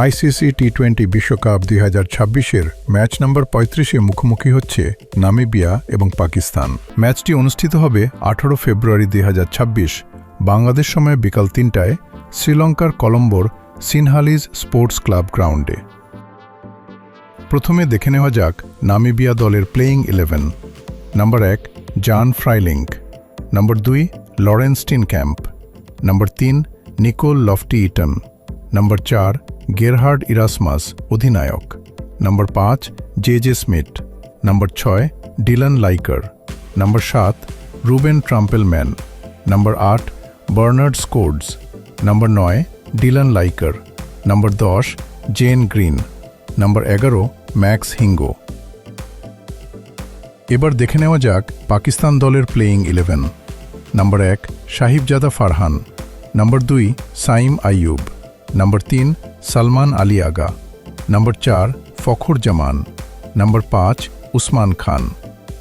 ICC টি-20 বিশ্বকাপ 2026-এর match নম্বর 35-এ মুখোমুখি হচ্ছে নামিবিয়া এবং পাকিস্তান। ম্যাচটি অনুষ্ঠিত হবে 18 ফেব্রুয়ারি 2026 বাংলাদেশ সময় বিকাল 3টায় শ্রীলঙ্কার কলম্বোর সিনহালিজ স্পোর্টস ক্লাব গ্রাউন্ডে। প্রথমে দেখে নেওয়া যাক নামিবিয়া দলের প্লেয়িং 11। নম্বর 1 জান ফ্রাইলিঙ্ক, নম্বর 2 লরেন্স টিনক্যাম্প, নম্বর 3 নিকোল লফটি ইটন, নম্বর 4 গেরহার্ড ইরাসমাস অধিনায়ক, নম্বর 5 জে স্মিথ, নম্বর 6 ডিলান লাইকার, নম্বর 7 রুবেন ট্রাম্পেলম্যান, নম্বর 8 বার্নার্ড স্কোর্ডস, নম্বর 9 ডিলান লাইকার, নম্বর 10 জেন গ্রিন, নম্বর 11 ম্যাক্স হিঙ্গো। এবার দেখে নেওয়া যাক পাকিস্তান দলের প্লেয়িং 11। নম্বর 1 সাহিবজাদা ফারহান, নম্বর 2 সাইম আইয়ুব, নম্বর 3 সালমান আলী আগা, নম্বর 4 ফখর জামান, নম্বর 5 উসমান খান,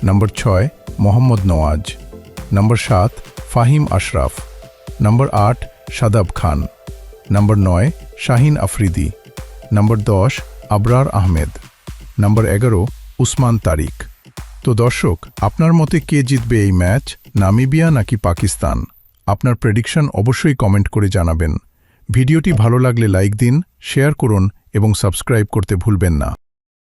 নম্বর 6 মোহাম্মদ নওয়াজ, নম্বর 7 ফাহিম আশরাফ, নম্বর 8 শাদাব খান, নম্বর 9 শাহিন আফ্রিদি, নম্বর 10 আবরার আহমেদ, নম্বর 11 উসমান তারিক। তো দর্শক, আপনার মতে কে জিতবে এই ম্যাচ, নামিবিয়া নাকি পাকিস্তান? আপনার প্রেডিকশন অবশ্যই কমেন্ট করে জানাবেন। ভিডিওটি ভালো লাগলে লাইক দিন, শেয়ার করুন এবং সাবস্ক্রাইব করতে ভুলবেন না।